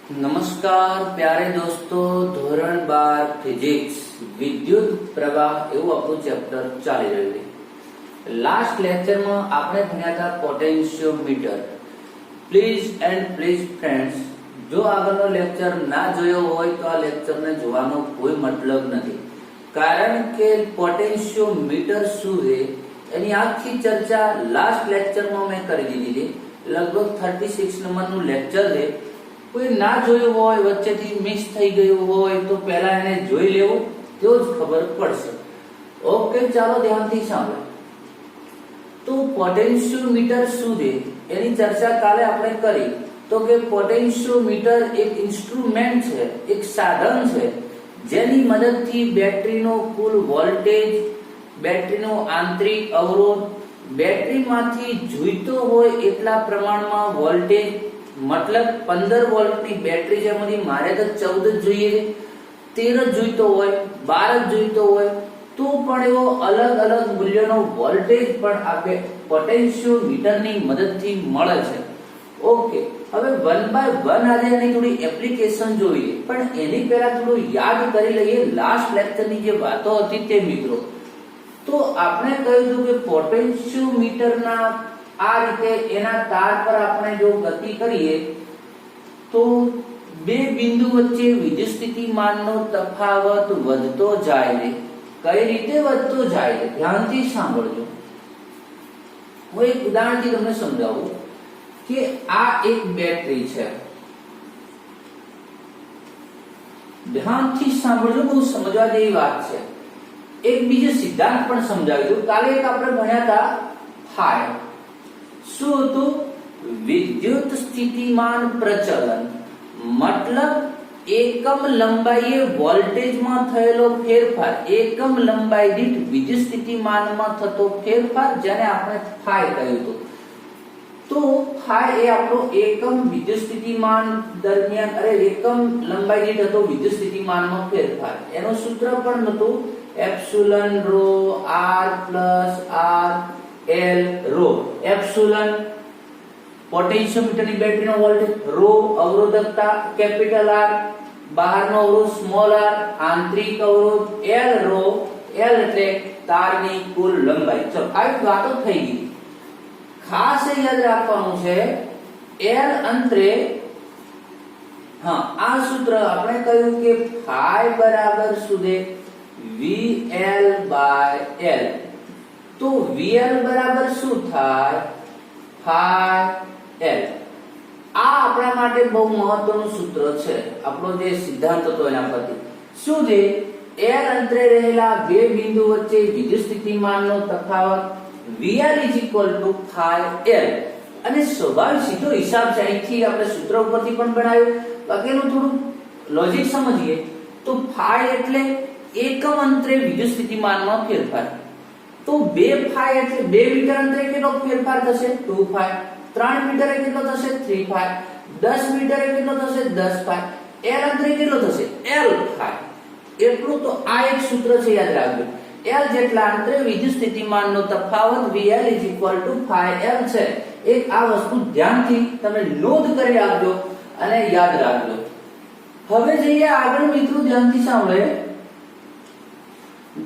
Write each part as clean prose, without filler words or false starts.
નમસ્કાર પ્યારે દોસ્તો, ધોરણ 12 ફિઝિક્સ વિદ્યુત પ્રવાહ એવું આપણું ચેપ્ટર ચાલી રહ્યું છે. લાસ્ટ લેક્ચરમાં આપણે ભણ્યા હતા potentiometer. Please and please friends, જો આગળનો લેક્ચર ના જોયો હોય તો આ લેક્ચરને જોવાનો કોઈ મતલબ નથી, કારણ કે પોટેન્શિયોમીટર શું છે એની આખી ચર્ચા લાસ્ટ લેક્ચરમાં મેં કરી દીધી છે. લગભગ 36 નંબરનું લેક્ચર છે. કોઈ ના જોયું હોય, વચ્ચેથી મિસ થઈ ગયું હોય તો પહેલા એને જોઈ લેવું, તો જ ખબર પડશે. ઓકે, ચાલો ધ્યાનથી સાંભળો. તો પોટેન્શિયોમીટર શું છે એની ચર્ચા કાલે આપણે કરી. તો કે પોટેન્શિયોમીટર એક ઇન્સ્ટ્રુમેન્ટ છે, એક સાધન છે જેની મદદથી બેટરીનો કુલ વોલ્ટેજ, બેટરીનો આંતરિક અવરોધ, બેટરીમાંથી જોઈતો હોય એટલા પ્રમાણમાં વોલ્ટેજ, મતલબ 15 વોલ્ટની બેટરી છે, એમાંથી મારે તો 14 જ જોઈએ છે, 13 જ જોઈતો હોય, 12 જ જોઈતો હોય, તો પણ એવો અલગ અલગ મૂલ્યનો વોલ્ટેજ પણ આપે પોટેન્શિયોમીટરની મદદથી મળે છે. ઓકે, હવે વન બાય વન આજે એની થોડી એપ્લિકેશન જોઈએ, પણ એની પહેલા થોડું યાદ કરી લઈએ લાસ્ટ લેક્ચરની જે વાતો હતી તે મિત્રો. તો આપણે કહ્યું હતું કે પોટેન્શિયોમીટરના આ રીતે એના તાર પર આપણે જો ગતિ કરીએ તો બે બિંદુ વચ્ચે વિદ્યુત સ્થિતિમાનનો તફાવત વધતો જાય છે. કઈ રીતે વધતો જાય છે ધ્યાનથી સાંભળજો. હું એક ઉદાહરણથી તમને સમજાવું કે આ એક બેટરી છે. ધ્યાનથી સાંભળજો, બહુ સમજવા જેવી વાત છે. એક બીજો સિદ્ધાંત પણ સમજાવી દઉં. કાલે એક આપણે ભણ્યા હતા ફાઈ. શું હતું? વિદ્યુત સ્થિતિમાન પ્રચલન, મતલબ એકમ લંબાઈએ વોલ્ટેજમાં થયેલો ફેરફાર, એકમ લંબાઈ દીઠ વિદ્યુત સ્થિતિમાનમાં થતો ફેરફાર, જેને આપણે ફાઈ કહ્યું હતું. તો ફાઈ એ આપણો એકમ વિદ્યુત સ્થિતિમાન દરમિયાન એકમ લંબાઈ દીઠ હતો વિદ્યુત સ્થિતિમાનમાં ફેરફાર. એનું સૂત્ર પણ હતું epsilon rho r plus r L rho. Epsilon પોટેન્શિયોમીટરની બેટરીનો વોલ્ટેજ, રો અવરોધકતા કેપિટલ R, બહારનો અવરોધ સ્મોલ r, આંતરિક અવરોધ L રો. L એટલે તારની કુલ લંબાઈ. ચલો, આ વાતો થઈ ગઈ. ખાસ યાદ રાખવાનું છે L અંતરે, આ સૂત્ર આપણે કહ્યું કે ફાઈ બરાબર શું છે? VL by L. તો VL બરાબર શું થાય? Phi L. આ આપણા માટે બહુ મહત્વનું સૂત્ર છે. આપણો જે સિદ્ધાંત હતો એના પરથી શું છે? L અંતરે રહેલા બે બિંદુ વચ્ચે વિદ્યુત સ્થિતિમાનનો તફાવત VL ફાઈ L. અને સ્વાભાવિક સીધો હિસાબ છે, અહીંથી આપણે સૂત્ર ઉપરથી પણ બનાવ્યું. બાકીનું થોડું લોજિક સમજીએ તો ફાઈ એટલે એકમ અંતરે વિદ્યુત સ્થિતિમાનમાં ફેરફાર. તો 2 ફાઈ એટલે 2 મીટર અંતરે કેટલો ફેરફાર થશે? 2 ફાઈ. 3 મીટરે કેટલો થશે? 3 ફાઈ. 10 મીટરે કેટલો થશે? 10 ફાઈ. L અંતરે કેટલો થશે? L phi. એટલું તો આ એક સૂત્ર છે, યાદ રાખજો. L જેટલા અંતરે વિદ્યુત સ્થિતિમાનનો તફાવત VL ફાઈ L છે. એક આ વસ્તુ ધ્યાનથી તમે નોંધ કરી રાખજો અને યાદ રાખજો. હવે જઈએ આગળ મિત્રો, ધ્યાનથી સાંભળો.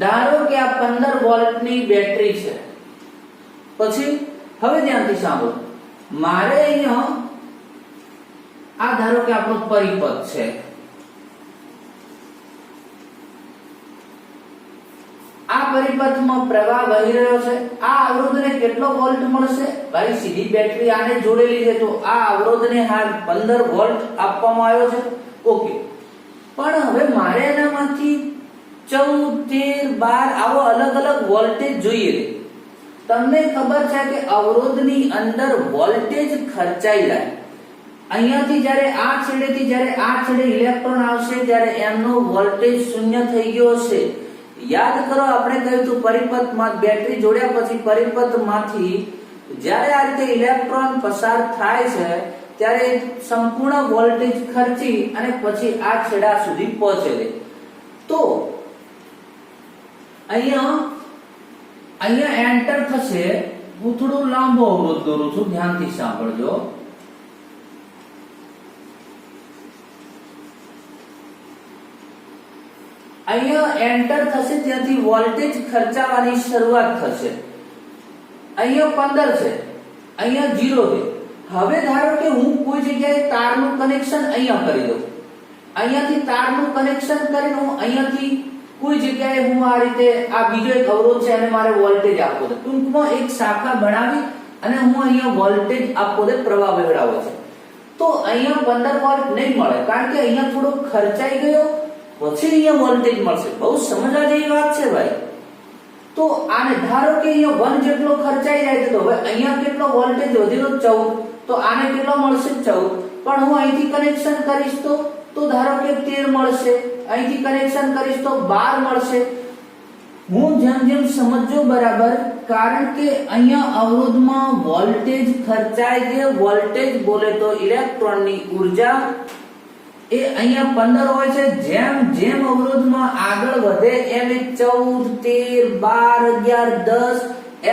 ધારો કે આ 15 વોલ્ટની બેટરી છે. પછી હવે ધ્યાનથી સાંભળો. મારે અહીંયા આ ધારો કે આપણો પરિપથ છે. આ પરિપથમાં પ્રવાહ વહી રહ્યો છે. આ અવરોધને કેટલો વોલ્ટ મળશે? ભાઈ સીધી બેટરી આને જોડેલી છે, તો આ અવરોધને હાલ 15 વોલ્ટ આપવામાં આવ્યો છે. ઓકે, પણ હવે મારે એનામાંથી 14, 13, 12 આવો અલગ અલગ વોલ્ટેજ જોઈએ. તમને ખબર છે કે અવરોધની અંદર વોલ્ટેજ ખર્ચાઈ જાય. અહીંયાથી જ્યારે આ છેડેથી જ્યારે આ છેડે ઇલેક્ટ્રોન આવશે ત્યારે એમનો વોલ્ટેજ શૂન્ય થઈ ગયો છે. યાદ કરો, આપણે કહ્યું હતું પરિપથમાં બેટરી જોડ્યા પછી પરિપથમાંથી જ્યારે આ રીતે ઇલેક્ટ્રોન પસાર થાય છે ત્યારે સંપૂર્ણ વોલ્ટેજ ખર્ચી અને પછી આ છેડા સુધી પહોંચે છે. તો અહીંયા એન્ટર થશે. હું થોડો લાંબો અવરોધ દોરું છું, ધ્યાનથી સાંભળજો. અહીંયા એન્ટર થશે ત્યાંથી વોલ્ટેજ ખર્ચાવાની શરૂઆત થશે. અહીંયા 15 છે, અહીંયા 0 છે. હવે ધારો કે હું કોઈ જગ્યાએ તારનું કનેક્શન અહીંયા કરી દઉં. અહીંયાથી તારનું કનેક્શન કરીને હું અહીંયાથી કોઈ જગ્યાએ હું આ રીતે આ બીજો એક અવરોધ છે અને મારે વોલ્ટેજ આપવો છે. ટૂંકમાં એક શાખા બનાવી અને હું અહીંયા વોલ્ટેજ આપવો છે, પ્રવાહ વહેડાવો છે. તો અહીંયા 15 વોલ્ટ નહીં મળે કારણ કે અહીંયા થોડો ખર્ચાઈ ગયો, પછી અહીંયા વોલ્ટેજ મળશે. બહુ સમજવા જેવી વાત છે ભાઈ. તો આને ધારો કે અહીંયા 1 જેટલો ખર્ચાઈ જાય છે, તો હવે અહીંયા કેટલો વોલ્ટેજ વધ્યો? 14. તો આને કેટલો મળશે? 14. પણ હું અહીંથી કનેક્શન કરીશ તો ધારો કે 13 મળશે. અહીંથી કનેક્શન કરીશ તો 12 મળશે. હું જેમ સમજો બરાબર, કારણ કે અહીંયા અવરોધમાં વોલ્ટેજ ખર્ચાય છે. વોલ્ટેજ બોલે તો ઇલેક્ટ્રોનની ઊર્જા એ અહીંયા 15 હોય છે. જેમ અવરોધમાં આગળ વધે એમ 14, 13, 12, 11, 10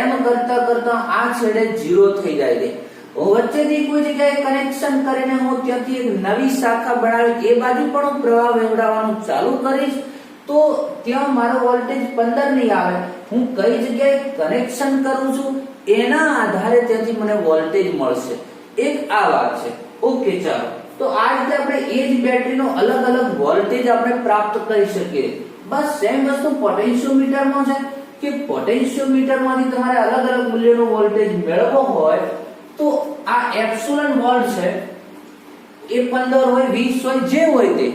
એમ કરતા આ છેડે 0 થઈ જાય છે. વચ્ચેથી કોઈ જગ્યાએ કનેક્શન કરીને હું ત્યાંથી એક નવી શાખા બનાવી એ બાજુ પણ હું પ્રવાહ વહેવડાવવાનું ચાલુ કરીશ તો ત્યાં મારો વોલ્ટેજ 15 નહીં આવે. હું કઈ જગ્યાએ કનેક્શન કરું છું એના આધારે ત્યાંથી મને વોલ્ટેજ મળશે. એક આ વાત છે. ઓકે, ચાલો. તો આ રીતે આપણે એ જ બેટરીનો અલગ અલગ વોલ્ટેજ આપણે પ્રાપ્ત કરી શકીએ. બસ સેમ વસ્તુ પોટેન્શિયોમીટરમાં છે કે પોટેન્શિયોમીટરમાંથી તમારે અલગ અલગ મૂલ્યનો વોલ્ટેજ મેળવવો હોય તો આ એપ્સિલોન વોલ્ટ છે એ 15 હોય, 20 હોય, જે હોય તે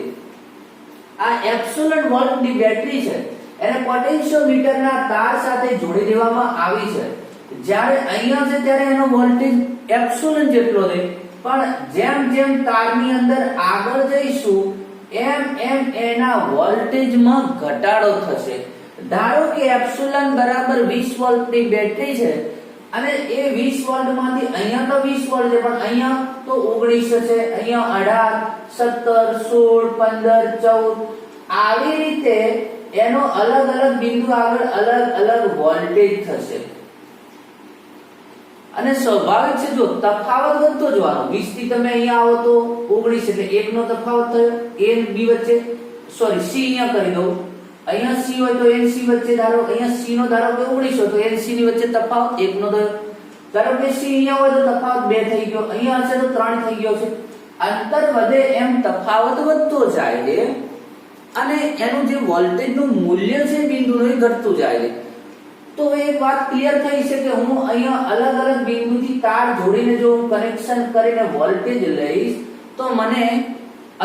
આ એપ્સિલોન વોલ્ટની બેટરી છે એને પોટેન્શિયોમીટરના તાર સાથે જોડી દેવામાં આવી છે. જ્યારે અહીંયા છે ત્યારે એનો વોલ્ટેજ એપ્સિલોન જેટલો છે, પણ જેમ તારની અંદર આગળ જઈશું એમ એના વોલ્ટેજમાં ઘટાડો થશે. ધારો કે એપ્સિલોન બરાબર 20 વોલ્ટની બેટરી છે અને એ 20 વોલ્ટ માંથી અહીંયા તો 20 વોલ્ટ છે, પણ અહીંયા તો 19 છે, અહીંયા 18, 17, 16, 15, 14 આવી રીતે એનો અલગ અલગ બિંદુ આગળ અલગ અલગ વોલ્ટેજ થશે. અને સ્વાભાવિક છે, જો તફાવત વધતો જવાનો. 20 થી તમે અહીંયા આવો તો 19 એટલે 1 નો તફાવત થયો. a અને b વચ્ચે, સોરી c અહીંયા કરી દઉં. અહીંયા c હોય તો nc વચ્ચે ધારો અહીંયા c નો ધારો કે 19 હોય તો nc ની વચ્ચે તફાવત 1 નો થયો. ધારો કે c અહીંયા હોય તો તફાવત 2 થઈ ગયો, અહીંયા હશે તો 3 થઈ ગયો છે. અંતર વધે એમ તફાવત વધતો જાય છે અને એનું જે વોલ્ટેજનું મૂલ્ય છે બિંદુનું એ ઘટતું જાય છે. તો એક વાત ક્લિયર થઈ છે કે હું અહીંયા અલગ અલગ બિંદુથી તાર જોડીને જો હું કનેક્શન કરીને વોલ્ટેજ લઈશ તો મને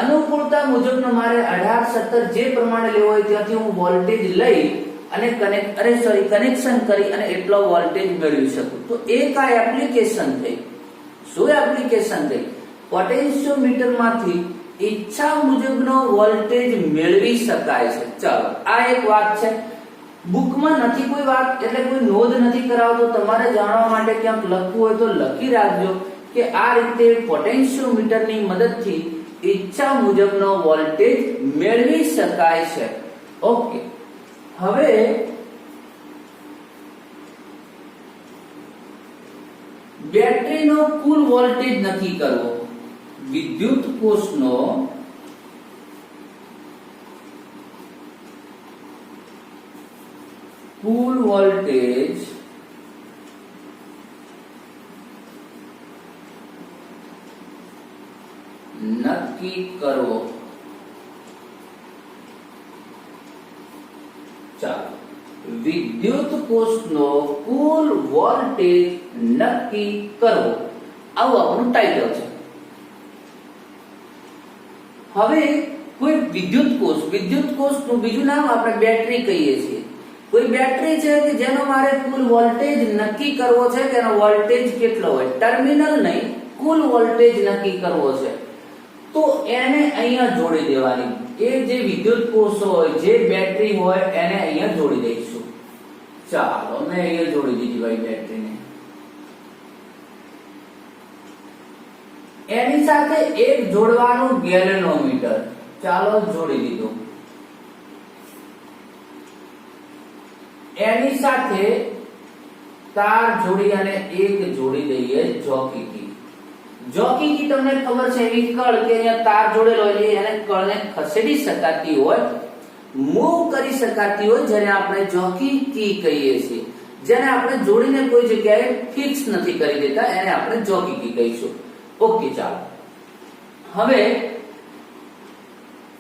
અનુકૂળતા મુજબનો મારે 18, 17 જે પ્રમાણે લેવો હોય ત્યાંથી હું વોલ્ટેજ લઈ અને કનેક્શન કરી અને એટલો વોલ્ટેજ મેળવી શકું. તો એક આ એપ્લિકેશન થઈ. શું એપ્લિકેશન થઈ? પોટેન્શિયોમીટરમાંથી ઈચ્છા મુજબનો વોલ્ટેજ મેળવી શકાય છે. ચાલો, આ એક વાત છે. બુકમાં નથી કોઈ વાત, એટલે કોઈ નોંધ નથી કરાવતો. તમારે જાણવા માટે ક્યાંક લખવું હોય તો લખી રાખજો કે આ રીતે પોટેન્શિયોમીટરની મદદથી ઈચ્છા મુજબનો વોલ્ટેજ મેળવી શકાય છે. ઓકે, હવે બેટરીનો કુલ વોલ્ટેજ નક્કી કરવો. વિદ્યુત કોષનો કુલ વોલ્ટેજ નક્કી કરવો. ચાલો, વિદ્યુત કોષનો કુલ વોલ્ટેજ નક્કી કરવો, આવું આપણું ટાઇટલ છે. હવે કોઈ વિદ્યુત કોષનું બીજું નામ આપણે બેટરી કહીએ છીએ. કોઈ બેટરી છે કે જેનો મારે કુલ વોલ્ટેજ નક્કી કરવો છે કે એનો વોલ્ટેજ કેટલો હોય, ટર્મિનલ નહીં, કુલ વોલ્ટેજ નક્કી કરવો છે. તો એને અહીંયા જોડી દેવાની. એ જે વિદ્યુત કોષ હોય, જે બેટરી હોય એને અહીંયા જોડી દઈશું. ચાલો, મેં અહીંયા જોડી દીધી ભાઈ બેટરીને. એની સાથે એક જોડવાનું ગેલેનોમીટર. ચાલો, જોડી દીધું. એની સાથે તાર જોડી અને એક જોડી દઈએ જોકી કી. જોકી કી તમને ખબર છે એવી કળ કે અહીંયા તાર જોડેલો હોય એને કળને ખસેડી શકાતી હોય. મૂવ કરી શકાતી હોય જેને આપણે જોકી કી કહીએ છીએ, જેને આપણે જોડીને કોઈ જગ્યાએ ફિક્સ નથી કરી દેતા એને આપણે જોકી કી કહીશું. ઓકે, ચાલો હવે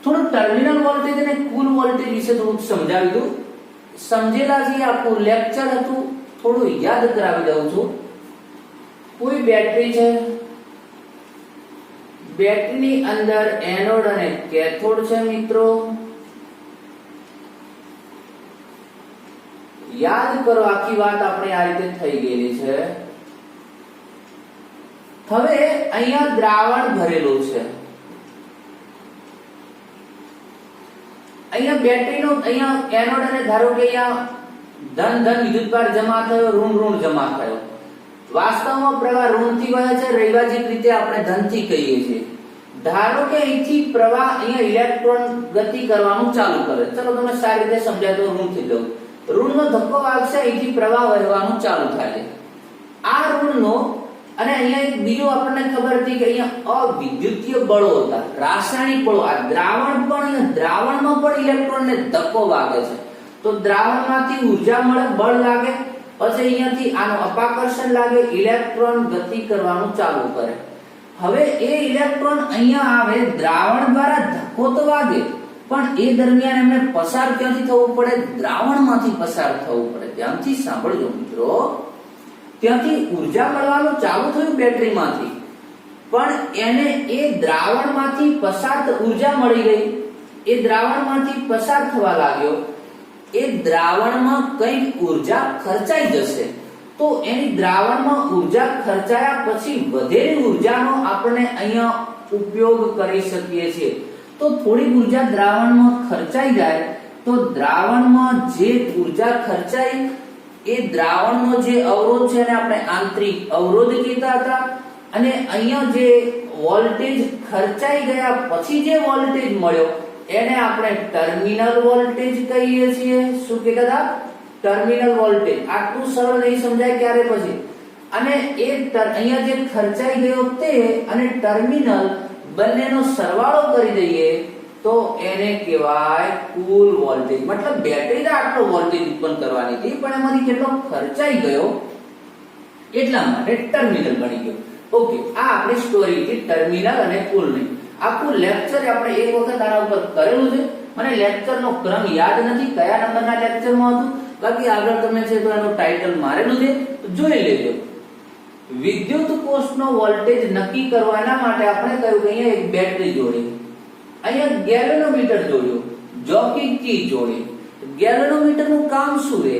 થોડું ટર્મિનલ વોલ્ટેજ અને કુલ વોલ્ટેજ વિશે થોડું સમજાવી દઉં. સમજેલા જે આપણું લેક્ચર હતું થોડું યાદ કરાવી દઉં છું. કોઈ બેટરી છે, બેટરીની અંદર એનોડ અને કેથોડ છે મિત્રો. યાદ કરો, આખી વાત આપણે આ રીતે થઈ ગયેલી છે. હવે અહીંયા દ્રાવણ ભરેલું છે. અહીંયા બેટરીનો અહીંયા એનોડ અને ધારો કે અહીંયા ધન ધન વિદ્યુતભાર જમા થયો, ઋણ ઋણ જમા થયો. વાસ્તવમાં પ્રવાહ ઋણથી વહે છે, રૈવાજિક રીતે આપણે ધનથી કહીએ છીએ. ધારો કે અહીંથી પ્રવાહ અહીંયા ઇલેક્ટ્રોન ગતિ કરવાનું ચાલુ કરે. ચલો તમે સારી રીતે સમજાય તો ઋણથી લઉં. ઋણનો ધક્કો વાગશે, અહીંથી પ્રવાહ વહેવાનું ચાલુ થાય. આ ઋણનો અને અહીંયા એક બીજો આપણને ખબર હતી કે અહીંયા અવિદ્યુતીય બળો હતા, રાસાયણિક બળો. આ દ્રાવણ પણ અહીંયા દ્રાવણમાં પણ ઇલેક્ટ્રોનને ધક્કો વાગે છે તો દ્રાવણમાંથી ઊર્જા મળે, બળ લાગે. પછી અહીંયાથી આનો અપાકર્ષણ લાગે, ઇલેક્ટ્રોન ગતિ કરવાનું ચાલુ કરે. હવે એ ઇલેક્ટ્રોન અહીંયા આવે, દ્રાવણ દ્વારા ધક્કો તો વાગે પણ એ દરમિયાન એમને પસાર ક્યાંથી થવું પડે? દ્રાવણમાંથી પસાર થવું પડે. ધ્યાનથી સાંભળજો મિત્રો, ત્યાંથી ઊર્જા મળવાનું ચાલુ થયું બેટરીમાંથી, પણ એને એ દ્રાવણમાંથી પસાર ઊર્જા મળી ગઈ. એ દ્રાવણમાંથી પસાર થવા લાગ્યો. એ દ્રાવણમાં કઈ ઊર્જા ખર્ચાઈ જશે તો એની દ્રાવણમાં ઊર્જા ખર્ચાયા પછી વધેલી ઊર્જાનો આપણે અહીંયા ઉપયોગ કરી શકીએ છીએ. તો થોડી ઊર્જા દ્રાવણમાં ખર્ચાઈ જાય તો દ્રાવણમાં જે ઊર્જા ખર્ચાઈ એ દ્રાવણનો જે અવરોધ છે એને આપણે આંતરિક અવરોધ કહેતા હતા. અને અહીંયા જે વોલ્ટેજ ખર્ચાઈ ગયા પછી જે વોલ્ટેજ મળ્યો એને આપણે ટર્મિનલ વોલ્ટેજ કહીએ છીએ. શું કહેતા હતા? Terminal voltage. આટલું સરળ નહીં સમજાય ક્યારે પછી. અને એ અહીંયા જે ખર્ચાઈ ગયો તે અને ટર્મિનલ બંનેનો સરવાળો કરી દઈએ તો એને કહેવાય કુલ વોલ્ટેજ. મતલબ બેટરીને આટલો વોલ્ટેજ ઉત્પન્ન કરવાની હતી પણ એમાંથી કેટલો ખર્ચાઈ ગયો એટલા માટે ટર્મિનલ બની ગયો. ઓકે, આ આપણી સ્ટોરી હતી ટર્મિનલ અને કુલની. આખું લેક્ચર આપણે એક વખત આના ઉપર કરેલું છે. મને લેક્ચરનો ક્રમ યાદ નથી કયા નંબરના લેક્ચરમાં હતું, બાકી આગળ તમે છે તો એનું ટાઇટલ મારેલું છે તો જોઈ લેજો. વિદ્યુત કોષનો વોલ્ટેજ નક્કી કરવાના માટે આપણે કહ્યું કે અહીંયા એક બેટરી જોડી, અહીંયા ગેલ્વેનોમીટર જોડ્યું, જોકી કી જોડી. ગેલ્વેનોમીટર નું કામ શું છે?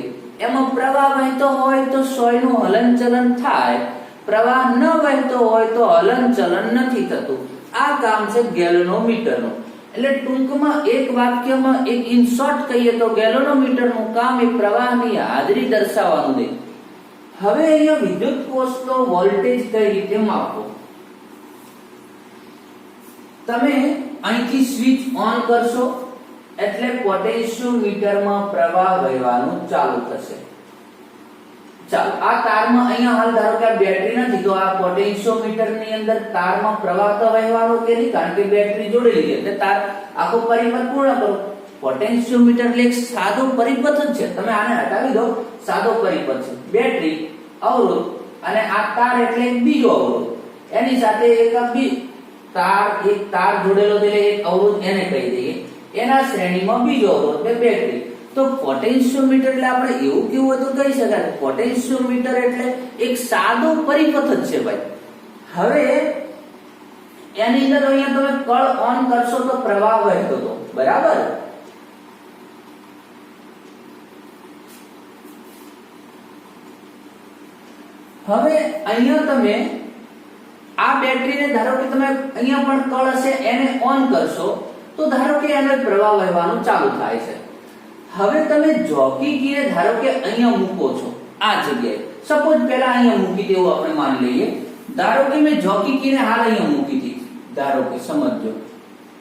એમાં પ્રવાહ વહેતો હોય તો સોયનું હલનચલન થાય, પ્રવાહ ન વહેતો હોય તો હલનચલન નથી થતું. આ કામ છે ગેલ્વેનોમીટરનું. એટલે ટૂંકમાં એક વાક્યમાં એક ઇન શોર્ટ કહીએ તો ગેલ્વેનોમીટરનું કામ એ પ્રવાહની હાજરી દર્શાવવાનું છે. હવે અહીંયા વિદ્યુત કોષનો વોલ્ટેજ કઈ રીતે માપવો? તમે અહીંથી સ્વિચ ઓન કરશો એટલે પોટેન્શિયોમીટરમાં પ્રવાહ વહેવાનું ચાલુ થશે. ચાલો આ તારમાં અહીંયા હાલ ધારો કે આ બેટરી નથી તો આ પોટેન્શિયોમીટર ની અંદર તારમાં પ્રવાહ તો વહેવાનો કે નહીં, કારણ કે બેટરી જોડેલી છે એટલે તાર આખો પરિપથ પૂર્ણ કરો. પોટેન્શિયોમીટર એટલે એક સાદો પરિપથ જ છે. તમે આને હટાવી દો, સાદો પરિપથ છે. બેટરી, અવરોધ અને આ તાર એટલે એક બીજો અવરોધ, એની સાથે એક તાર જોડેલો છે એક અવરોધ એને કહી દઈએ. એના શ્રેણીમાં બીજો અવરોધ એટલે બેટરી. તો પોટેન્શિયોમીટર એટલે આપણે એવું કેવું હોય તો કહી શકાય પોટેન્શિયોમીટર એટલે એક સાદો પરિપથ જ છે ભાઈ. હવે એની અંદર અહીંયા તમે કળ ઓન કરશો તો પ્રવાહ વહેતો હતો, બરાબર? હવે અહીંયા તમે આ બેટરીને ધારો કે તમે અહીંયા પણ કળ હશે એને ઓન કરશો તો ધારો કે એનો પ્રવાહ વહેવાનું ચાલુ થાય છે. હવે તમે જોકી કીને ધારો કે અહીંયા મૂકો છો આ જગ્યાએ, સપોઝ પહેલા અહીંયા મૂકી દેવું આપણે માની લઈએ. ધારો કે મેં જોકી કીને હાલ અહીંયા મૂકી હતી, ધારો કે સમજો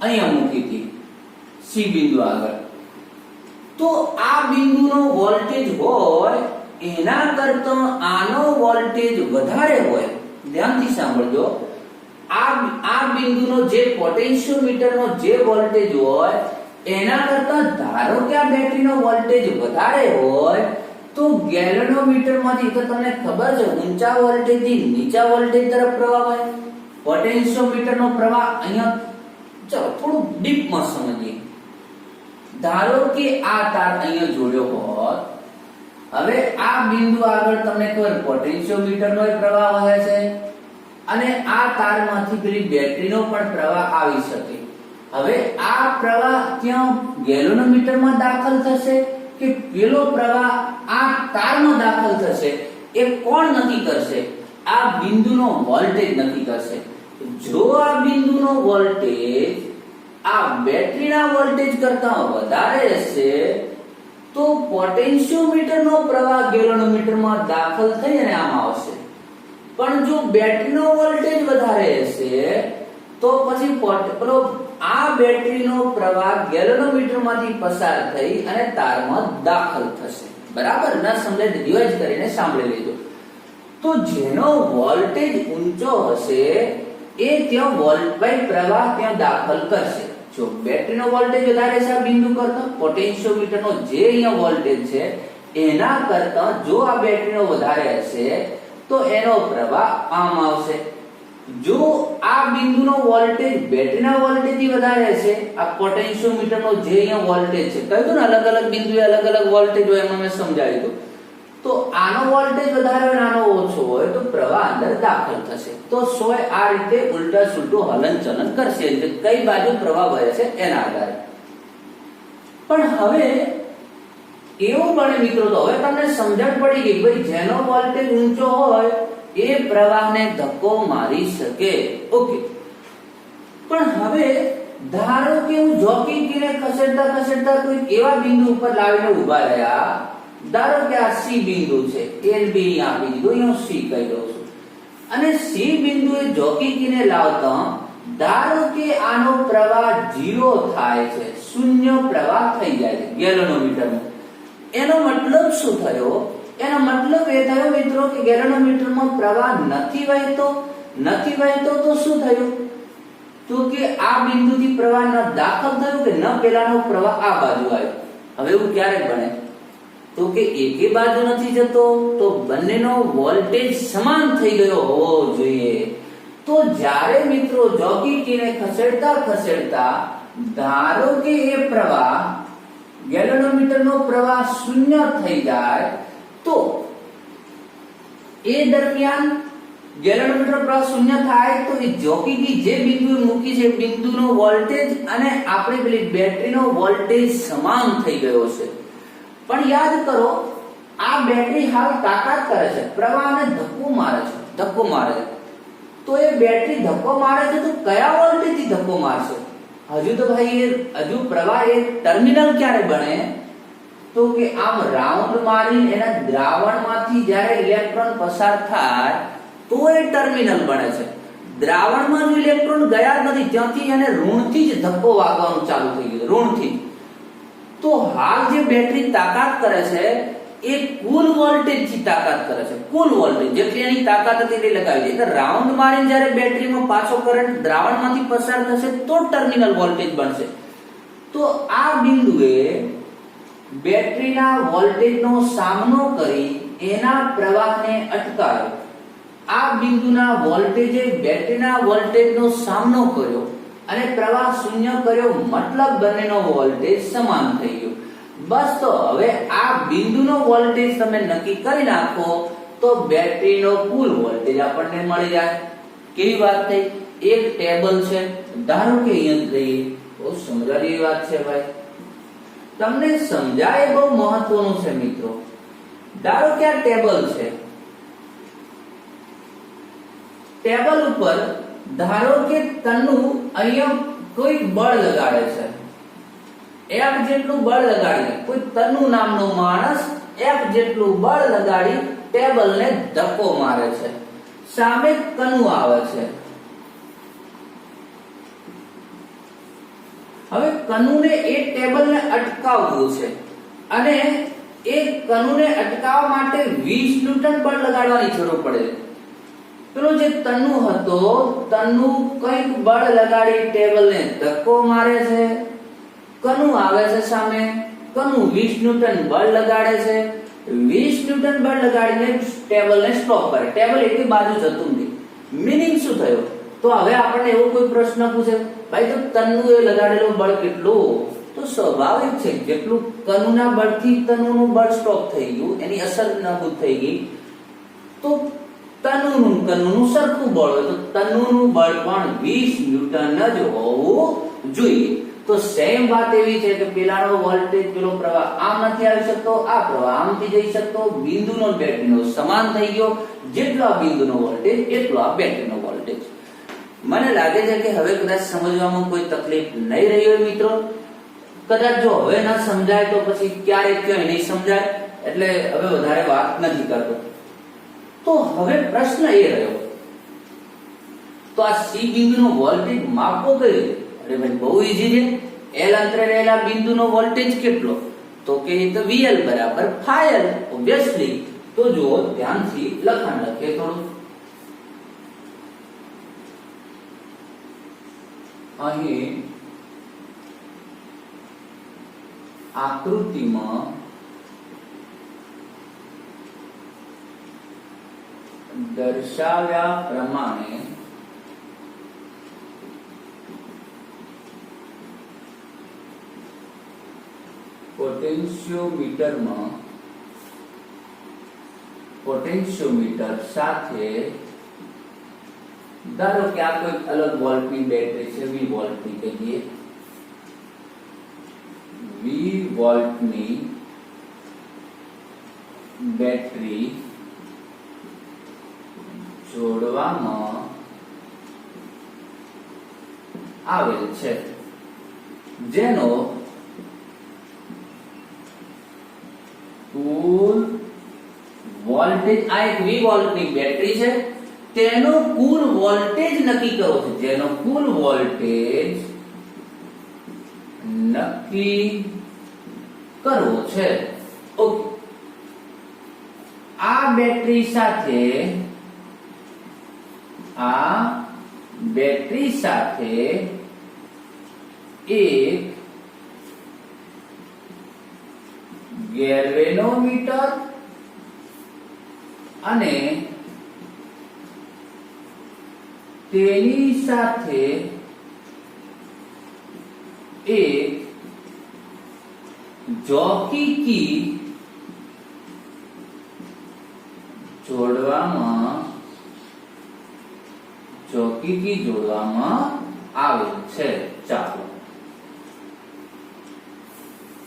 અહીંયા મૂકી હતી સી બિંદુ આગળ, તો આ બિંદુનો વોલ્ટેજ હોય એના કરતા આનો વોલ્ટેજ વધારે હોય. ધ્યાનથી સાંભળજો, આ બિંદુનો જે પોટેન્શિયોમીટરનો જે વોલ્ટેજ હોય એના કરતા ધારો કે આ બેટરીનો વોલ્ટેજ વધારે હોય તો ગેલ્વેનોમીટરમાંથી તો તમને ખબર છે ઊંચા વોલ્ટેજથી નીચા વોલ્ટેજ તરફ પ્રવાહ હોય. પોટેન્શિયોમીટરનો પ્રવાહ અહીંયા ચલો થોડું ડીપમાં સમજીએ. ધારો કે આ તાર અહીંયા જોડ્યો હોત, હવે આ બિંદુ આગળ તમને ખબર પોટેન્શિયોમીટરનો પ્રવાહ વહે છે અને આ તારમાંથી પેલી બેટરીનો પણ પ્રવાહ આવી શકે. હવે આ પ્રવાહ ત્યાં ગેલ્વેનોમીટરમાં દાખલ થશે કે પેલો પ્રવાહ આ તારમાં દાખલ થશે એ કોણ નક્કી કરશે? આ બિંદુનો વોલ્ટેજ નક્કી કરશે. જો આ બિંદુનો વોલ્ટેજ આ બેટરીના વોલ્ટેજ કરતા વધારે હશે તો પોટેન્શિયોમીટરનો પ્રવાહ ગેલ્વેનોમીટરમાં દાખલ થઈ અને આમ આવશે. પણ જો બેટરીનો વોલ્ટેજ વધારે હશે તો પછી આ બેટરીનો પ્રવાહ ગેલ્વેનોમીટરમાંથી પસાર થઈ અને તારમાં દાખલ થશે. બરાબર? ન સમજે રિવાઇઝ કરીને સાંભળી લેજો. તો જેનો વોલ્ટેજ ઊંચો હશે એ ત્યાં વોલ્ટેજ પ્રવાહ ત્યાં દાખલ કરશે. જો બેટરીનો વોલ્ટેજ વધારે છે આ બિંદુ કરતા, પોટેન્શિયોમીટરનો જે અહીંયા વોલ્ટેજ છે એના કરતા જો આ બેટરીનો વધારે હશે તો એનો પ્રવાહ આમ આવશે. જો આ બિંદુનો વોલ્ટેજ બેટરીના વોલ્ટેજથી વધારે હશે, આ પોટેન્શિયોમીટરનો જે અહીંયા વોલ્ટેજ છે કહ્યું ને અલગ અલગ બિંદુએ અલગ અલગ વોલ્ટેજ હોય એમાં મેં સમજાવ્યું હતું. તો આનો વોલ્ટેજ વધારે હોય આનો ઓછો હોય તો પ્રવાહ અંદર દાખલ થશે. તો સોય આ રીતે ઉલટા સુલટું હલનચલન કરશે કે કઈ બાજુ પ્રવાહ વહે છે એના આધારે. પણ હવે એવું બને મિત્રો, તો હવે તમને સમજણ પડી ગઈ ભાઈ જેનો વોલ્ટેજ ઊંચો હોય એ પ્રવાહને ધક્કો મારી શકે. ઓકે. પણ હવે ધારો કે હું જોકી કીને ખસેડતા કોઈ એવા બિંદુ ઉપર લાવીને ઊભા રહ્યા. ધારો કે આ સી બિંદુ છે, એલ બી આપી દીધું, હું સી કહી દઉં છું. અને સી બિંદુએ જોકી કીને લાવતા ધારો કે આનો પ્રવાહ 0 થાય છે, શૂન્ય પ્રવાહ થઈ જાય છે ગેલ્વેનોમીટરમાં. એનો મતલબ શું થયો? એનો મતલબ એ થયો મિત્રો કે ગેલ્વેનોમીટરમાં પ્રવાહ નથી વહેતો તો શું થયું? તો કે આ બિંદુથી પ્રવાહ ન દાખલ થયો કે ન પેલાનો પ્રવાહ આ બાજુ આવ્યો. હવે એવું ક્યારે બને? તો કે એકે બાજુ નથી જતો તો બંનેનો વોલ્ટેજ સમાન થઈ ગયો હોવો જોઈએ. તો જ્યારે મિત્રો જોકી કીને ખસેડતા ધારો કે એ પ્રવાહ ગેલ્વેનોમીટરનો પ્રવાહ શૂન્ય થઈ જાય તો એ દરમિયાન ગેલ્વેનોમીટર પ્રવાહ શૂન્ય થાય તો એ જોકી કી જે બિંદુએ મૂકી છે બિંદુનો વોલ્ટેજ અને આપણી પેલી બેટરીનો વોલ્ટેજ સમાન થઈ ગયો છે. પણ યાદ કરો આ બેટરી હાલ તાકાત કરે છે, પ્રવાહને ધક્કો મારે છે. તો એ બેટરી ધક્કો મારે છે તો કયા વોલ્ટેજથી ધક્કો મારશે? હજુ તો ભાઈ હજુ પ્રવાહ એ ટર્મિનલ ક્યારે બને? તો કે આમ રાઉન્ડ મારીને એના દ્રાવણમાંથી જ્યારે ઇલેક્ટ્રોન પસાર થાય તો એ ટર્મિનલ બને છે. દ્રાવણમાં જો ઇલેક્ટ્રોન ગયા નથી ત્યાંથી એને ઋણથી જ ધક્કો વાગવાનું ચાલુ થઈ ગયું, ઋણથી. તો હાલ જે બેટરી તાકાત કરે છે એ કુલ વોલ્ટેજ થી તાકાત કરે છે. કુલ વોલ્ટેજ જેટલી એની તાકાત હતી તે લગાવી દે. રાઉન્ડ મારીને જ્યારે બેટરીમાં પાછો કરંટ દ્રાવણમાંથી પસાર થશે તો ટર્મિનલ વોલ્ટેજ બનશે. તો આ બિંદુએ બેટરીના વોલ્ટેજનો સામનો કરી એના પ્રવાહને અટકાવ્યો. આ બિંદુના વોલ્ટેજે બેટરીના વોલ્ટેજનો સામનો કર્યો અને પ્રવાહ શૂન્ય કર્યો, મતલબ બંનેનો વોલ્ટેજ સમાન થઈ ગયો. બસ તો હવે આ બિંદુનો વોલ્ટેજ તમે નક્કી કરી નાખો તો બેટરીનો કુલ વોલ્ટેજ આપણને મળી જાય. કેવી વાત થઈ? એક ટેબલ છે, ધારો કે અહીંયા લઈએ, બહુ સમજાવી વાત છે ભાઈ, તમને સમજાય બહુ મહત્વનું છે મિત્રો. ધારો કે આ ટેબલ છે, ટેબલ ઉપર ધારો કે તનુ અહીંયા કોઈ બળ લગાડે છે, F જેટલું બળ લગાડી, કોઈ તનુ નામનો માણસ F જેટલું બળ લગાડી ટેબલને ધક્કો મારે છે. સામે કનુ આવે છે. હવે કનુને એ ટેબલને અટકાવવું છે અને એ કનુને અટકાવવા માટે 20 ન્યૂટન બળ લગાડવાની જરૂર પડે. પેલો જે તનુ હતો, તનુ કઈક બળ લગાડી ટેબલને ધક્કો મારે છે. કનું આવે છે સામે, કનું 20 ન્યૂટન બળ લગાડે છે, 20 ન્યૂટન બળ લગાડીને ટેબલને સ્ટોપ કરે, ટેબલ એકી બાજુ જતું નથી. મીનિંગ શું થયો? તો હવે આપણને એવો કોઈ પ્રશ્ન પૂછે, ભાઈ તો તનનું એ લગાડેલું બળ કેટલું? તો સ્વાભાવિક છે, જેટલું કનુના બળથી તનુનું બળ સ્ટોપ થઈ ગયું, એની અસર નાબૂદ થઈ ગઈ, તો તનુનું કનુનું સરખું બળ હોય તો તનુનું બળ પણ 20 ન્યૂટન જ હોવું જોઈએ. તો સેમ વાત એવી છે કે પેલાનો વોલ્ટેજ પેલો પ્રવાહ આમ નથી આવી શકતો, આ પ્રવાહ આમથી જઈ શકતો, બિંદુનો બેટરીનો સમાન થઈ ગયો, જેટલો આ બિંદુનો વોલ્ટેજ એટલો આ બેટરીનો વોલ્ટેજ. મને લાગે છે કે હવે કદાચ સમજવામાં કોઈ તકલીફ નહીં રહી હોય મિત્રો. કદાચ જો હવે ના સમજાય તો પછી ક્યારેક ક્યાંય નહીં સમજાય, એટલે હવે વધારે વાત નથી કરતો. તો હવે પ્રશ્ન એ રહ્યો, તો આ સી બિંદુનો વોલ્ટેજ માપવો કયો? અરે ભાઈ બહુ ઈઝી છે. L અંતરે રહેલા બિંદુનો વોલ્ટેજ કેટલો? તો કે તો VL બરાબર φL ઓબ્વિયસલી. તો જો ધ્યાનથી લખાણ લખીએ થોડું. અહીં આકૃતિમાં દર્શાવ્યા પ્રમાણે પોટેન્શિયોમીટર સાથે ધારો કે આ કોઈ અલગ વોલ્ટની બેટરી છે, 20 વોલ્ટની કહીએ, 20 વોલ્ટની બેટરી જોડવામાં આવેલ છે, જેનો કુલ વોલ્ટેજ, આ એક 20 વોલ્ટની બેટરી છે, તેનો કુલ વોલ્ટેજ નક્કી કરવો છે, જેનો કુલ વોલ્ટેજ નક્કી કરવો છે. ઓકે, આ બેટરી સાથે એક ગેલ્વેનોમીટર અને તેની સાથે એક જોકી કી જોડવામાં આવેલ છે. ચાલો,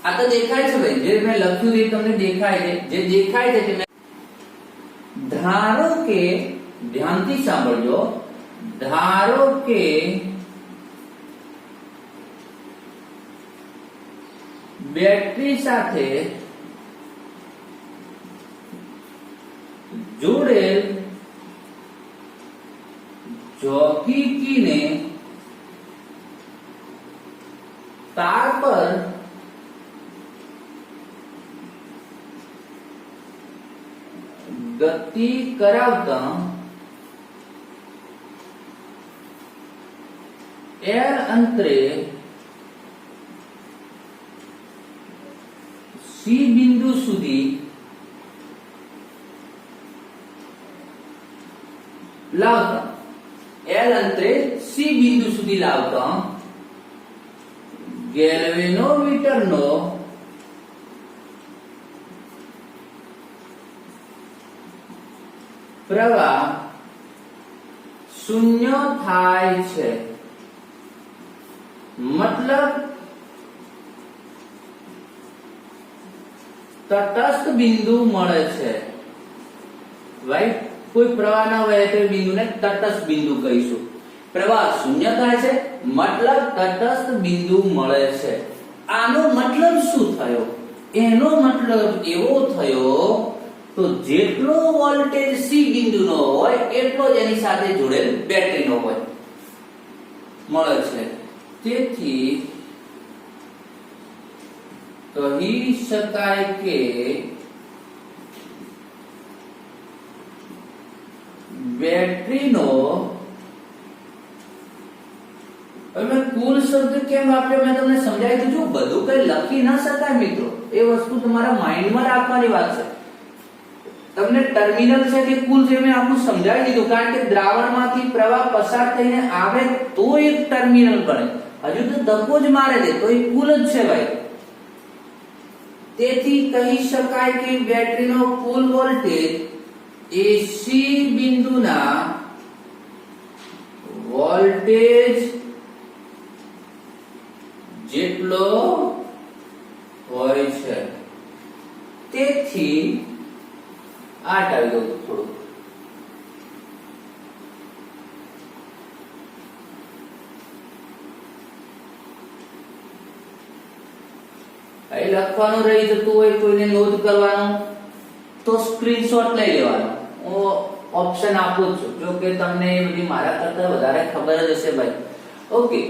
આ તો દેખાય છે ભાઈ, જે મેં લખ્યું એ તમને દેખાય છે. જે દેખાય છે તે ધારો કે, ધ્યાનથી સાંભળજો, ધારો કે બેટરી સાથે જોડેલ જોકી કીને તાર પર ગતિ કરાવતા L અંતરે C બિંદુ સુધી લાવતા, L અંતરે C બિંદુ સુધી લાવતા ગેલ્વેનોમીટરનો પ્રવાહ શૂન્ય થાય છે. મતલબ તટસ્થ બિંદુ મળે છે. રાઈટ, કોઈ પ્રવાહ ના વહે તે બિંદુને તટસ્થ બિંદુ કહીશું. પ્રવાહ શૂન્ય થાય છે, મતલબ તટસ્થ બિંદુ મળે છે. આનો મતલબ શું થયો? એનો મતલબ એવો થયો, તો જેટલો વોલ્ટેજ સી બિંદુનો હોય એટલો જ એની સાથે જોડેલ બેટરીનો હોય મળે છે. તેથી કહી શકાય કે બેટરીનો, હવે મેં કુલ શબ્દ કેમ વાપર્યો મેં તમને સમજાવી દીધું. બધું કઈ લખી ના શકાય મિત્રો, એ વસ્તુ તમારા માઇન્ડમાં રાખવાની વાત છે. તમને ટર્મિનલ છે કે કુલ છે મેં આપનું સમજાવી દીધું, કારણ કે દ્રાવણમાંથી પ્રવાહ પસાર થઈને આવે તો એક ટર્મિનલ બને. હજુ તો ધક્કો જ મારે છે તો એ કુલ જ છે ભાઈ. તેથી કહી શકાય કે બેટરીનો કુલ વોલ્ટેજ એસી બિંદુના વોલ્ટેજ જેટલો હોય છે. તેથી આ ટાળી દો થોડું. અહીં લખવાનું રહી જતું હોય, કોઈને નોંધ કરવાનું તો સ્ક્રીનશોટ લઈ લેવાનો. હું ઓપ્શન આપું છું, જો કે તમને એ બધી મારા કરતા વધારે ખબર જ હશે ભાઈ. ઓકે,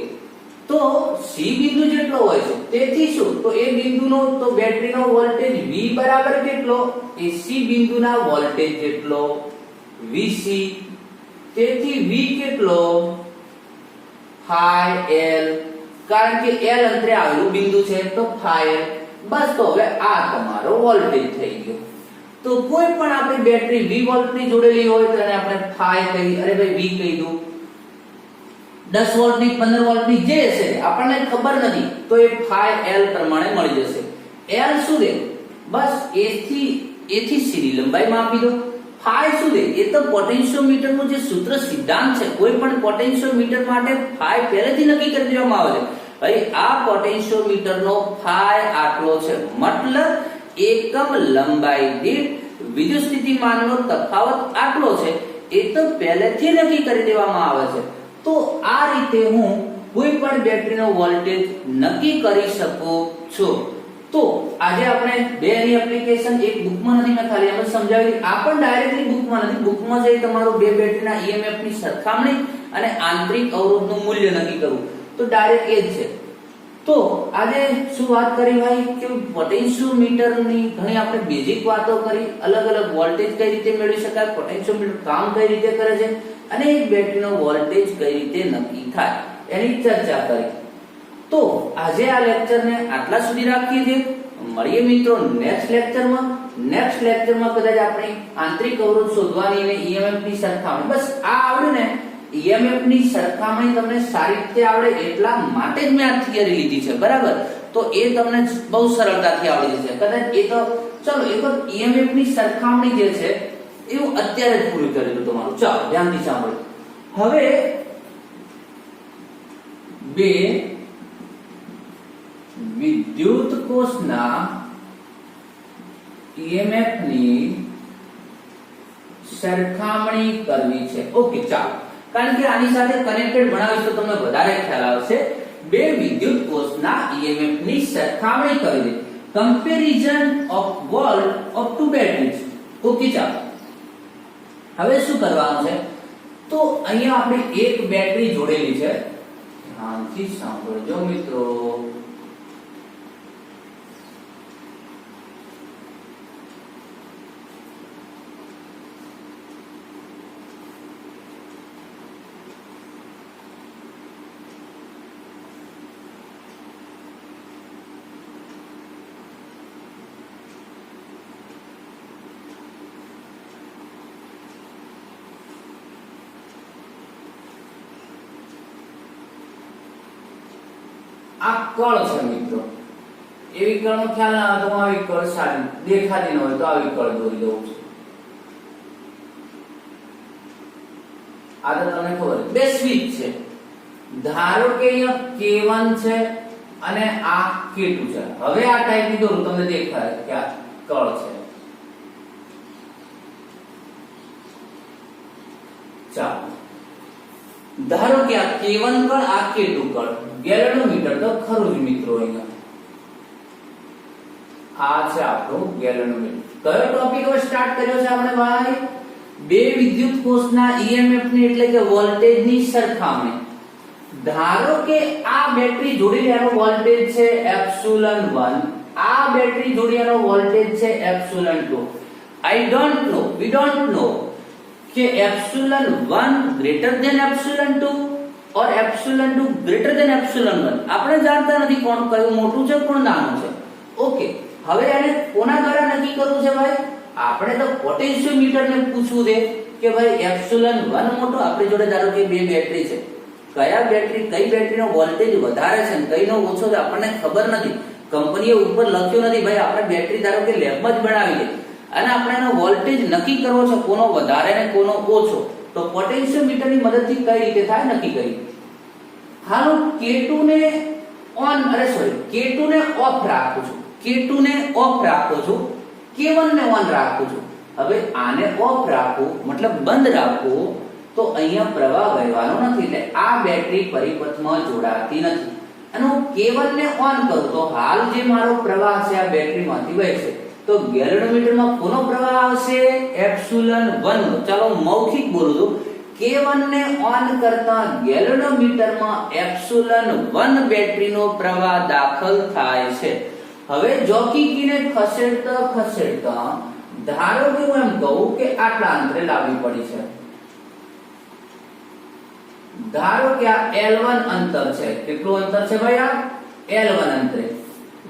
તો સી બિંદુ જેટલો હોય છે, તેથી શું, તો એ બિંદુનો તો બેટરીનો વોલ્ટેજ V બરાબર કેટલો, એ સી બિંદુના વોલ્ટેજ જેટલો Vc. તેથી V કેટલો, phi L, કારણ કે L અંતરે આવેલું બિંદુ છે તો phi L. બસ, તો હવે આ તમારો વોલ્ટેજ થઈ ગયો. તો કોઈ પણ આપણી બેટરી V વોલ્ટની જોડેલી હોય તો એને આપણે phi કહી, અરે ભાઈ V કહી દઉં. 10 વોલ્ટની 15 વોલ્ટની જે હશે આપણને ખબર નથી તો એ phi L પ્રમાણે મળી જશે. L શું દે, બસ A થી C ની લંબાઈ માપી દો. phi શું દે, એ તો પોટેન્શિયોમીટર નું જે સૂત્ર સિદ્ધાંત છે, કોઈ પણ પોટેન્શિયોમીટર માટે phi પહેલેથી નક્કી કરી દેવામાં આવે છે. ભાઈ આ પોટેન્શિયોમીટર નો phi આટલો છે, મતલબ એકમ લંબાઈ દીઠ વિદ્યુત સ્થિતિમાનનો તફાવત આટલો છે, એ તો પહેલેથી નક્કી કરી દેવામાં આવે છે. તો આ રીતે હું કોઈ પણ બેટરીનો વોલ્ટેજ નક્કી કરી શકું છું. તો આજે આપણે બે ની એપ્લિકેશન એક બુકમાં નથી, મેં ખાલી એમ સમજાવી દીધી. આ પણ ડાયરેક્ટલી બુકમાં નથી, બુકમાં છે તમારું બે બેટરીના EMF ની સરખામણી અને આંતરિક અવરોધનું મૂલ્ય નક્કી કરવું, તો ડાયરેક્ટ એ જ છે. તો આજે શું વાત કરી ભાઈ કે પોટેન્શિયોમીટરની ઘણી આપણે બેઝિક વાતો કરી, અલગ અલગ વોલ્ટેજ કઈ રીતે મેળવી શકાય, પોટેન્શિયોમીટર કામ કઈ રીતે કરે છે અને એક બેટરીનો વોલ્ટેજ કઈ રીતે નક્કી થાય એની ચર્ચા કરી. તો આજે આ લેક્ચરને આટલા સુધી રાખીએ છીએ. મળીએ મિત્રો નેક્સ્ટ લેક્ચરમાં. નેક્સ્ટ લેક્ચરમાં કદાચ આપણે આંતરિક અવરોધ શોધવાની અને EMF ની સરખામણી, બસ આ આવડ્યું ને, EMF ની સરખામણી તમને સારી રીતે આવડે એટલા માટે જ મેં આ થિયરી લીધી છે, બરાબર. તો એ તમને બહુ સરળતાથી આવડી જશે. કદાચ એ તો ચલો એ તો EMF ની સરખામણી જે છે એવું અત્યારે જ પૂરું કરી દઉં તમારું. ચાલો ધ્યાનથી સાંભળો. હવે બે વિદ્યુત કોષના EMF ની સરખામણી કરવી છે. ઓકે, ચાલો, કારણ કે આની સાથે કનેક્ટેડ બનાવીશ તો તમને વધારે ખ્યાલ આવશે. બે વિદ્યુત કોષના EMF ની સરખામણી કરવી, comparison of volt of two batteries. Okay, ચાલો, હવે શું કરવાનું છે, તો અહીંયા આપણે એક બેટરી જોડેલી છે. ધ્યાનથી સાંભળજો મિત્રો. આ કળ છે મિત્રો, એવી કળનો ખ્યાલ ના આવે તો હું આવી કળ સારી દેખાતી ન હોય તો આવી કળ દોરી દઉં છું. આ તો તમને ખબર, બે સ્વિચ છે. ધારો કે અહીંયા K1 છે અને આ K2 છે. હવે આ ટાઈપની દોરું, તમને દેખાય કે આ કળ છે. ચાલો, ધારો કે આ K1 કળ, આ K2 કળ. ગેલેનોમીટર તો ખરું જ મિત્રો. અહીંયા આ છે આપણું ગેલેનોમીટર. કયો ટોપિક હવે સ્ટાર્ટ કર્યો છે આપણે ભાઈ? બે વિદ્યુત કોષના EMF ની એટલે કે વોલ્ટેજ ની સરખામણી. ધારો કે આ બેટરી જોડી એનો વોલ્ટેજ છે ε1, આ બેટરી જોડી એનો વોલ્ટેજ છે ε2. we don't know કે ε1 greater than ε2 और एप्सिलॉन 2 ग्रेटर देन एप्सिलॉन 1 આપણે જાણતા નથી કોણ કયું મોટું છે કોણ નાનું છે. ઓકે, હવે એને કોના દ્વારા નક્કી કરવું છે ભાઈ? આપણે તો પોટેન્શિયોમીટર ને પૂછવું છે કે ભાઈ એપ્સિલॉन 1 મોટો, આપણી જોડે ધારો કે બે બેટરી છે, કઈ બેટરીનો વોલ્ટેજ વધારે છે અને કઈનો ઓછો છે આપણને ખબર નથી. કંપનીએ ઉપર લખ્યું નથી ભાઈ, આપણે બેટરી ધારો કે લેબમાં જ બનાવી છે અને આપણે એનો વોલ્ટેજ નક્કી કરવો છે કોનો વધારે ને કોનો ઓછો. તો પોટેન્શિયોમીટર ની મદદથી કઈ રીતે થાય નક્કી કરી. હાલો K2 ને ઓન K2 ને ઓફ રાખું છું, K2 ને ઓફ રાખું છું, K1 ને ઓન રાખું છું. હવે આને ઓફ રાખું મતલબ બંધ રાખું તો અહીંયા પ્રવાહ વહેવાનો નથી, એટલે આ બેટરી પરિપથમાં જોડાતી નથી. અને હું K1 ને ઓન કરું તો હાલ જે મારો પ્રવાહ છે આ બેટરીમાંથી વહેશે. તો ગેલ્વેનોમીટરમાં કોનો પ્રવાહ આવશે? એપ્સિલॉन 1 નો. ચાલો મૌખિક બોલું છું. K1 ને ઓન કરતા ગેલ્વેનોમીટરમાં એપ્સિલॉन 1 બેટરીનો પ્રવાહ દાખલ થાય છે. હવે જોકી કીને ખસેડતા ધારો કે હું એમ કહું કે આટલા અંતરે લાવવી પડી છે. ધારો કે આ L1 અંતર છે. કેટલું અંતર છે ભાઈ? આ L1 અંતરે.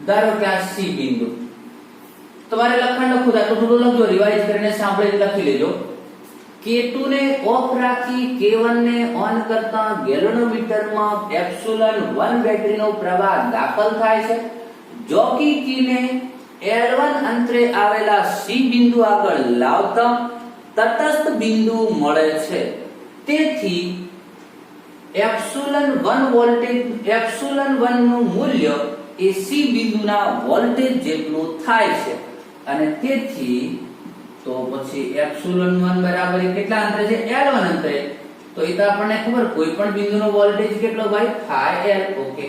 ધારો કે આ C બિંદુ. તમારે લખાણ લખવું થાય તો થોડું લખજો, રિવાઇઝ કરીને સાંભળીને લખી લેજો. K2 ને ઓફ રાખી K1 ને ઓન કરતા ગેલ્વેનોમીટરમાં એપ્સિલॉन 1 બેટરીનો પ્રવાહ દાખલ થાય છે. જોકી કીને L1 અંતરે આવેલા C બિંદુ આગળ લાવતા તટસ્થ બિંદુ મળે છે. તેથી એપ્સિલॉन 1 નું મૂલ્ય એ C બિંદુના વોલ્ટેજ જેટલું થાય છે. અને તેથી તો પછી એપ્સિલॉन 1 બરાબર કેટલા અંતરે છે? L1 અંતરે. તો એ તો આપણને ખબર, કોઈ પણ બિંદુનો વોલ્ટેજ કેટલો ભાઈ? થાય L. ઓકે,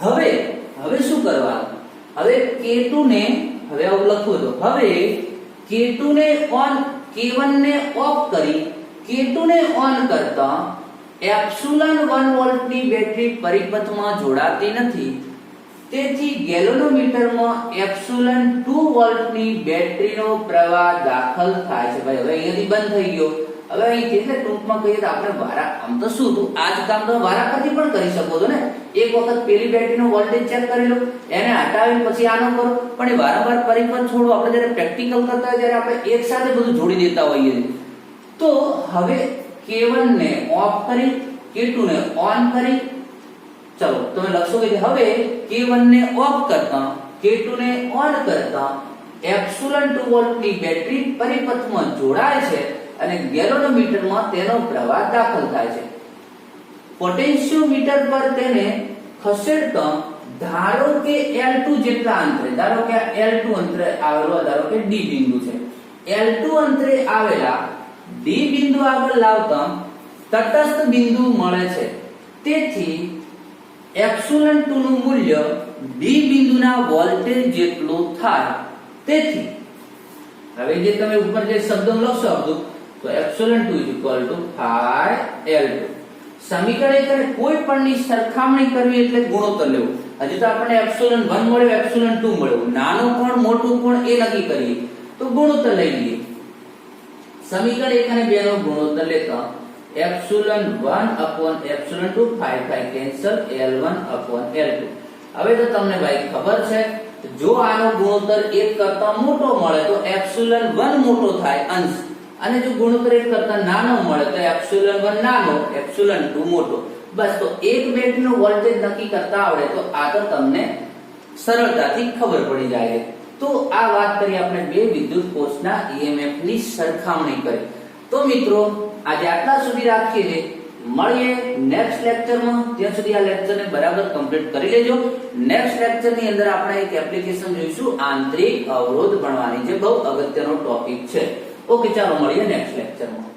હવે શું કરવાનું? હવે K2 ને હવે આવું લખું તો હવે K2 ને ઓન, K1 ને ઓફ કરી K2 ને ઓન કરતા એપ્સિલॉन 1 વોલ્ટની બેટરી પરિપથમાં જોડાતી નથી. તેથી ગેલ્વેનોમીટરમાં એપ્સિલॉन 2 વોલ્ટની બેટરીનો પ્રવાહ દાખલ થાય છે. ભાઈ હવે અહીંયાથી બંધ થઈ ગયો. હવે અહીંથી એટલે ટૂંકમાં કહીએ તો આપણે વારા, આમ તો શું હતું આ જ કામ તો વારાફરતી પણ કરી શકો છો ને. એક વખત પેલી બેટરીનો વોલ્ટેજ ચેક કરી લો, એને હટાવીને પછી આનો કરો. પણ એ વારંવાર પરિપથ છોડો. આપણે જ્યારે પ્રેક્ટિકલ કરતા હોય ત્યારે આપણે એક સાથે બધું જોડી દેતા હોઈએ. તો હવે K1 ને ઓફ કરી K2 ને ઓન કરી, ચલો તમે લખશો કે હવે K1 ને ઓફ કરતા K2 ને ઓન કરતા એપ્સિલॉन 2 વોલ્ટની બેટરી પરિપથમાં જોડાય છે અને ગેલ્વેનોમીટરમાં તેનો પ્રવાહ દાખલ થાય છે. પોટેન્શિયોમીટર પર તેને ખસેડતા ધારો કે L2 જેટલા અંતરે, ધારો કે L2 અંતરે આવેલો ધારો કે D બિંદુ છે. L2 અંતરે આવેલા D બિંદુ આગળ લાવતા તટસ્થ બિંદુ મળે છે. તેથી એપ્સિલॉन 2 નું મૂલ્ય D બિંદુના વોલ્ટેજ જેટલું થાય. તેથી હવે જે તમે ઉપર જે શબ્દ લખશો તો એપ્સિલॉन 2 L2. સમીકરણ કોઈ પણની સરખામણી કરવી એટલે ગુણોત્તર લેવું. હજી તો આપણને એપ્સિલॉन 1 મળ્યો, એપ્સિલॉन 2 મળ્યો. નાનું કોણ મોટું કોણ એ નક્કી કરીએ તો ગુણોત્તર લઈ લઈએ. સમીકરણ 1 અને 2 નો ગુણોત્તર લેતા એપ્સિલॉन 1 upon એપ્સિલॉन 2 5 cancel L1 upon L2. હવે તો તમને ભાઈ ખબર છે, જો આનો ગુણોત્તર 1 કરતા મોટો મળે તો એપ્સિલॉन 1 મોટો થાય અંશ, અને જો ગુણોત્તર 1 કરતા નાનો મળે તો એપ્સિલॉन 1 નાનો, એપ્સિલॉन 2 મોટો. બસ, તો એક બેટરીનો વોલ્ટેજ નક્કી કરતા આવડે તો આ તો તમને સરળતાથી ખબર પડી જાય. તો આ વાત કરી આપણે બે વિદ્યુત કોષના EMF ની સરખામણી કરી. તો મિત્રો આજે આટલા સુધી રાખીએ છીએ. મળીએ નેક્સ્ટ લેક્ચરમાં. ત્યાં સુધી આ લેક્ચરને બરાબર કમ્પ્લીટ કરી લેજો. નેક્સ્ટ લેક્ચરની અંદર આપણે એક એપ્લિકેશન જોઈશું, આંતરિક અવરોધ ભણવાની છે. બહુ અગત્યનો ટોપિક છે. ઓકે, ચાલો મળીએ નેક્સ્ટ લેક્ચરમાં.